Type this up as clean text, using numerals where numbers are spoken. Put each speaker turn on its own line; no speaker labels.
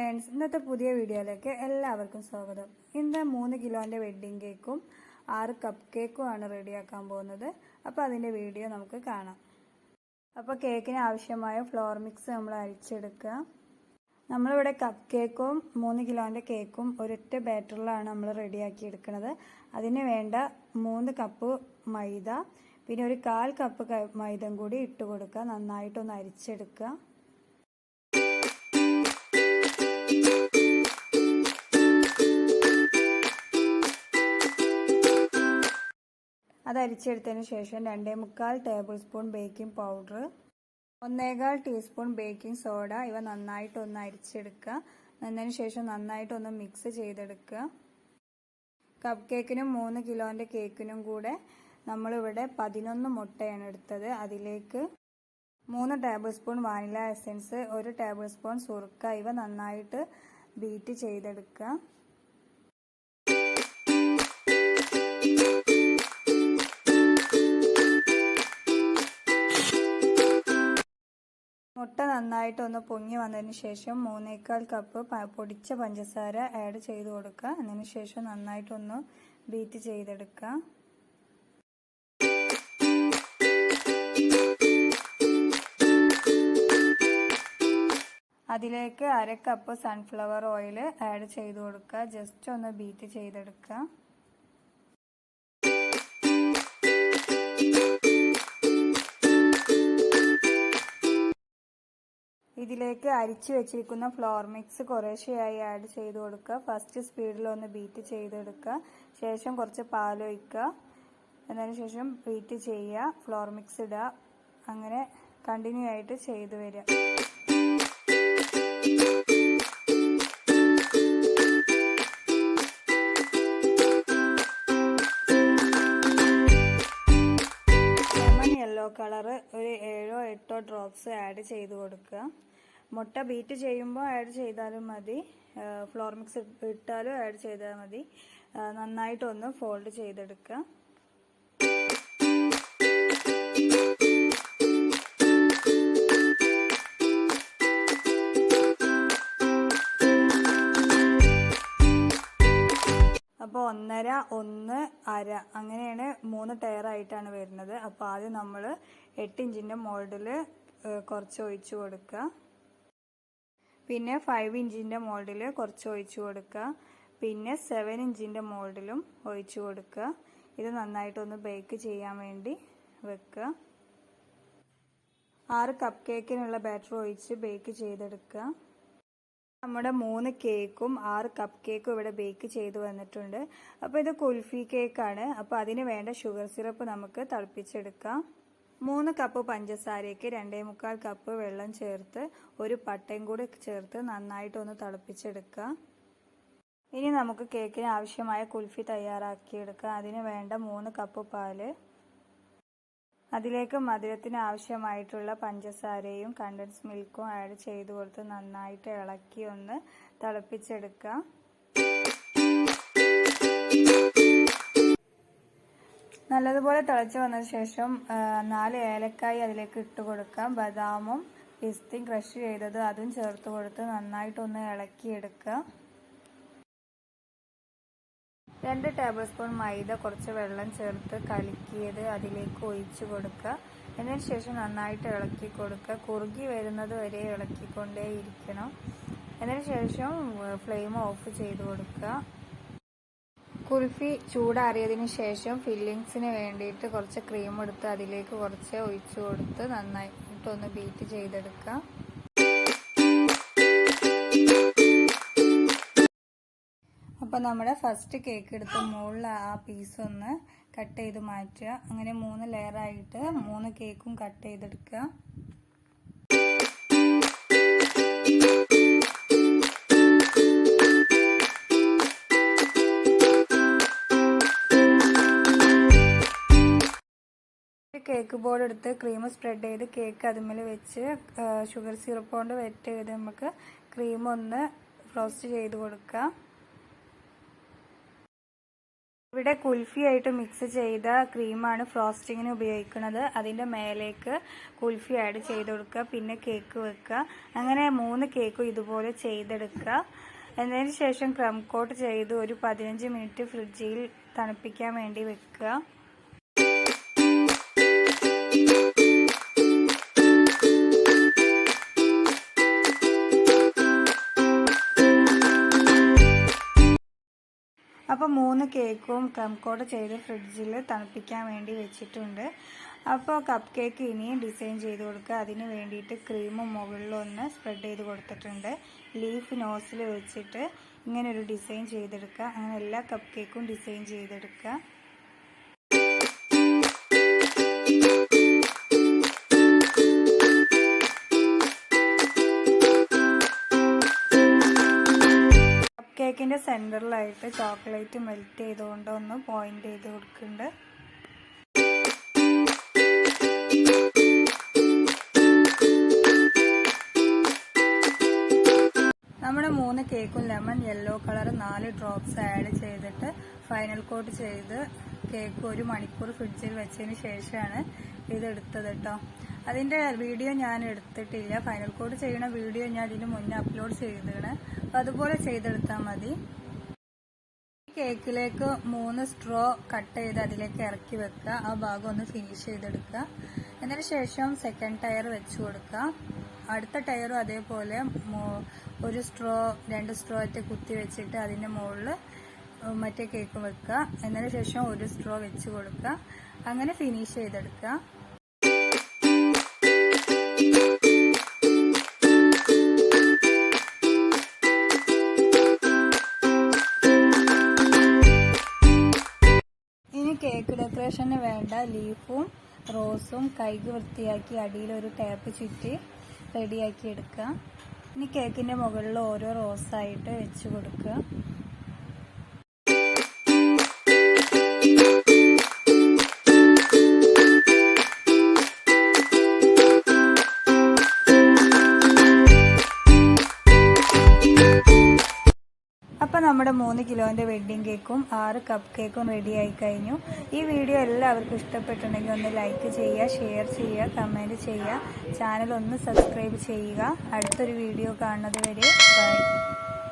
Friends, ഇന്നത്തെ പുതിയ വീഡിയോയിലേക്ക് എല്ലാവർക്കും സ്വാഗതം. ഇന്ന് 3 കിലോന്റെ വെഡ്ഡിംഗ് കേക്കും 6 കപ്പ് കേക്കും ആണ് റെഡിയാക്കാൻ പോകുന്നത്. അപ്പോൾ അതിന്റെ വീഡിയോ നമുക്ക് കാണാം. അപ്പോൾ കേക്കിന് ആവശ്യമായ ഫ്ലോർ മിക്സ് നമ്മൾ അരിച്ചെടുക്കുക. നമ്മളിവിടെ കപ്പ് കേക്കും 3 കിലോന്റെ കേക്കും ഒരൊറ്റ ബാറ്ററിലാണ് നമ്മൾ റെഡിയാക്കി എടുക്കുന്നത്. അതിന് വേണ്ട 3 കപ്പ് മൈദ, പിന്നെ ഒരു 1/4 കപ്പ് മൈദം കൂടി ഇട്ട് കൊടുക്കുക. നന്നായിട്ടൊന്ന് അരിച്ചെടുക്കുക. അത് അരിച്ചെടുത്തതിന് ശേഷം 2.25 table spoon baking powder, 1/4 teaspoon baking soda ഇവ നന്നായിട്ടൊന്ന് അരിച്ചെടുക്കുക. അതിന് ശേഷം നന്നായിട്ടൊന്ന് മിക്സ് ചെയ്തെടുക്കുക. കപ്പ് കേക്കിനും 3 കിലോന്റെ കേക്കിനും കൂടെ നമ്മളിവിടെ 11 മുട്ടയാണ് എടുത്തത്. അതിലേക്ക് 3 tablespoon vanilla essence, 1 tablespoon സുർക്ക ഇവ നന്നായിട്ട് ബീറ്റ് ചെയ്തെടുക്കുക. മുട്ട നന്നായിട്ടൊന്ന് പൊങ്ങി വന്നതിന് ശേഷം 3/4 കപ്പ് പൊടിച്ച പഞ്ചസാര ആഡ് ചെയ്ത് കൊടുക്കുക. അതിന് ശേഷം നന്നായിട്ടൊന്ന് ബീറ്റ് ചെയ്തെടുക്കുക. അതിലേക്ക് 1/2 കപ്പ് സൺഫ്ലവർ ഓയിൽ ആഡ് ചെയ്ത് കൊടുക്കുക. ജസ്റ്റ് ഒന്ന് ബീറ്റ് ചെയ്തെടുക്കുക. ഇതിലേക്ക് അരിച്ചു വെച്ചിരിക്കുന്ന ഫ്ലോർ മിക്സ് കുറേശ്ശെയായി ആഡ് ചെയ്ത് കൊടുക്കുക. ഫസ്റ്റ് സ്പീഡിൽ ഒന്ന് ബീറ്റ് ചെയ്തെടുക്കുക. ശേഷം കുറച്ച് പാലൊഴിക്കുക. അതിന് ശേഷം ബീറ്റ് ചെയ്യുക, ഫ്ലോർ മിക്സ് ഇടുക. അങ്ങനെ കണ്ടിന്യൂ ആയിട്ട് ചെയ്തു വരിക. യെല്ലോ കളർ ഒരു 7-8 ഡ്രോപ്സ് ആഡ് ചെയ്ത് കൊടുക്കുക. മുട്ട ബീറ്റ് ചെയ്യുമ്പോൾ ആഡ് ചെയ്താലും മതി, ഫ്ലോർ മിക്സ് ഇട്ടാലും ആഡ് ചെയ്താൽ മതി. നന്നായിട്ടൊന്ന് ഫോൾഡ് ചെയ്തെടുക്കുക. അപ്പോൾ 1.5, 1, 1/2 അങ്ങനെയാണ് 3 ടയർ ആയിട്ടാണ് വരുന്നത്. അപ്പോൾ ആദ്യം നമ്മൾ 8 ഇഞ്ചിൻ്റെ മോൾഡിൽ കുറച്ച് ഒഴിച്ചു കൊടുക്കുക. പിന്നെ 5 ഇഞ്ചിൻ്റെ മോൾഡിൽ കുറച്ച് ഒഴിച്ചു കൊടുക്കുക. പിന്നെ 7 ഇഞ്ചിൻ്റെ മോൾഡിലും ഒഴിച്ചു കൊടുക്കുക. ഇത് നന്നായിട്ടൊന്ന് ബേക്ക് ചെയ്യാൻ വേണ്ടി വെക്കുക. 6 കപ്പ് കേക്കിനുള്ള ബാറ്റർ ഒഴിച്ച് ബേക്ക് ചെയ്തെടുക്കുക. നമ്മുടെ 3 കേക്കും 6 കപ്പ് കേക്കും ഇവിടെ ബേക്ക് ചെയ്ത് വന്നിട്ടുണ്ട്. അപ്പോൾ ഇത് കുൽഫി കേക്കാണ്. അപ്പോൾ അതിന് വേണ്ട ഷുഗർ സിറപ്പ് നമുക്ക് തിളപ്പിച്ചെടുക്കാം. 3 കപ്പ് പഞ്ചസാരയ്ക്ക് 2.25 കപ്പ് വെള്ളം ചേർത്ത് ഒരു പട്ടയും കൂടി ചേർത്ത് നന്നായിട്ടൊന്ന് തിളപ്പിച്ചെടുക്കുക. ഇനി നമുക്ക് കേക്കിന് ആവശ്യമായ കുൽഫി തയ്യാറാക്കിയെടുക്കാം. അതിന് വേണ്ട 3 കപ്പ് പാല്, അതിലേക്ക് മധുരത്തിന് ആവശ്യമായിട്ടുള്ള പഞ്ചസാരയും കണ്ടൻസ് മിൽക്കും ആഡ് ചെയ്ത് കൊടുത്ത് നന്നായിട്ട് ഇളക്കി ഒന്ന് തിളപ്പിച്ചെടുക്കുക. നല്ലതുപോലെ തിളച്ച് വന്നതിന് ശേഷം 4 ഏലക്കായി അതിലേക്ക് ഇട്ട് കൊടുക്കാം. ബദാമും പിസ്തയും ക്രഷ് ചെയ്തത് അതും ചേർത്ത് കൊടുത്ത് നന്നായിട്ടൊന്ന് ഇളക്കിയെടുക്കുക. 2 ടേബിൾ സ്പൂൺ മൈദ കുറച്ച് വെള്ളം ചേർത്ത് കലക്കിയത് അതിലേക്ക് ഒഴിച്ചു കൊടുക്കുക. അതിന് ശേഷം നന്നായിട്ട് ഇളക്കി കൊടുക്കുക. കുറുകി വരുന്നത് വരെ ഇളക്കിക്കൊണ്ടേ ഇരിക്കണം. അതിന് ശേഷം ഫ്ലെയിം ഓഫ് ചെയ്ത് കൊടുക്കുക. കുൽഫി ചൂടാറിയതിന് ശേഷം ഫില്ലിങ്സിന് വേണ്ടിയിട്ട് കുറച്ച് ക്രീം എടുത്ത് അതിലേക്ക് കുറച്ച് ഒഴിച്ചു കൊടുത്ത് നന്നായിട്ടൊന്ന് ബീറ്റ് ചെയ്തെടുക്കുക. അപ്പോൾ നമ്മുടെ ഫസ്റ്റ് കേക്ക് എടുത്ത് മുകളിൽ ആ പീസ് ഒന്ന് കട്ട് ചെയ്ത് മാറ്റുക. അങ്ങനെ 3 ലെയറായിട്ട് 3 കേക്കും കട്ട് ചെയ്തെടുക്കുക. കേക്ക് ബോർഡ് എടുത്ത് ക്രീം സ്പ്രെഡ് ചെയ്ത് കേക്ക് അതുമേൽ വെച്ച് ഷുഗർ സിറപ്പ് കൊണ്ട് വെറ്റ് ചെയ്ത് നമുക്ക് ക്രീം ഒന്ന് ഫ്രോസ്റ്റ് ചെയ്ത് കൊടുക്കുക. ഇവിടെ കുൽഫി ആയിട്ട് മിക്സ് ചെയ്ത ക്രീമാണ് ഫ്രോസ്റ്റിങ്ങിന് ഉപയോഗിക്കുന്നത്. അതിൻ്റെ മേലേക്ക് കുൽഫി ആഡ് ചെയ്ത് കൊടുക്കുക, പിന്നെ കേക്ക് വെക്കുക. അങ്ങനെ 3 കേക്കും ഇതുപോലെ ചെയ്തെടുക്കുക. എന്നതിന് ശേഷം ക്രം കോട്ട് ചെയ്ത് ഒരു 15 മിനിറ്റ് ഫ്രിഡ്ജിൽ തണുപ്പിക്കാൻ വേണ്ടി വെക്കുക. അപ്പോൾ 3 കേക്കും ക്രം കോട്ട് ചെയ്ത് ഫ്രിഡ്ജിൽ തണുപ്പിക്കാൻ വേണ്ടി വെച്ചിട്ടുണ്ട്. അപ്പോൾ കപ്പ് കേക്ക് ഇനിയും ഡിസൈൻ ചെയ്ത് കൊടുക്കുക. അതിന് വേണ്ടിയിട്ട് ക്രീമും മുകളിലൊന്ന് സ്പ്രെഡ് ചെയ്ത് കൊടുത്തിട്ടുണ്ട്. ലീഫ് നോസിൽ വെച്ചിട്ട് ഇങ്ങനെ ഒരു ഡിസൈൻ ചെയ്തെടുക്കുക. അങ്ങനെ എല്ലാ കപ്പ് കേക്കും ഡിസൈൻ ചെയ്തെടുക്കുക. കേക്കിൻ്റെ സെൻറ്ററിലായിട്ട് ചോക്ലേറ്റ് മെൽറ്റ് ചെയ്തുകൊണ്ട് ഒന്ന് പോയിൻ്റ് ചെയ്ത് കൊടുക്കുന്നുണ്ട്. നമ്മുടെ 3 കേക്കും lemon yellow colour 4 drops add ചെയ്തിട്ട് ഫൈനൽ കോട്ട് ചെയ്ത് കേക്ക് 1 മണിക്കൂർ ഫ്രിഡ്ജിൽ വെച്ചതിന് ശേഷമാണ് ഇതെടുത്തത് കേട്ടോ. അതിൻ്റെ വീഡിയോ ഞാൻ എടുത്തിട്ടില്ല. ഫൈനൽ കോട്ട് ചെയ്യുന്ന വീഡിയോ ഞാൻ ഇതിന് മുന്നേ അപ്ലോഡ് ചെയ്തതാണ്. അപ്പോൾ അതുപോലെ ചെയ്തെടുത്താൽ മതി. കേക്കിലേക്ക് 3 സ്ട്രോ കട്ട് ചെയ്ത് അതിലേക്ക് ഇറക്കി വെക്കുക. ആ ഭാഗം ഒന്ന് ഫിനിഷ് ചെയ്തെടുക്കുക. അതിന് ശേഷം സെക്കൻഡ് ടയർ വെച്ച് കൊടുക്കുക. അടുത്ത ടയറും അതേപോലെ 1 സ്ട്രോ 2 സ്ട്രോ ആയിട്ട് കുത്തി വെച്ചിട്ട് അതിൻ്റെ മുകളിൽ മറ്റേ കേക്ക് വെക്കുക. എന്നതിന് ശേഷം 1 സ്ട്രോ വെച്ച് കൊടുക്കുക. അങ്ങനെ ഫിനിഷ് ചെയ്തെടുക്കുക. ഇനി കേക്ക് ഡെക്കറേഷന് വേണ്ട ലീഫും റോസും കൈക്ക് വൃത്തിയാക്കി അടിയിൽ ഒരു ടാപ്പ് ചുറ്റി റെഡിയാക്കി എടുക്കുക. ഇനി കേക്കിൻ്റെ മുകളിൽ ഓരോ റോസായിട്ട് വെച്ച് കൊടുക്കുക. അപ്പോൾ നമ്മുടെ 3 കിലോൻ്റെ വെഡ്ഡിംഗ് കേക്കും 6 കപ്പ് കേക്കും റെഡി ആയി കഴിഞ്ഞു. ഈ വീഡിയോ എല്ലാവർക്കും ഇഷ്ടപ്പെട്ടിട്ടുണ്ടെങ്കിൽ ഒന്ന് ലൈക്ക് ചെയ്യുക, ഷെയർ ചെയ്യുക, കമൻറ്റ് ചെയ്യുക. ചാനൽ ഒന്ന് സബ്സ്ക്രൈബ് ചെയ്യുക. അടുത്തൊരു വീഡിയോ കാണുന്നത് വരെ ബൈ.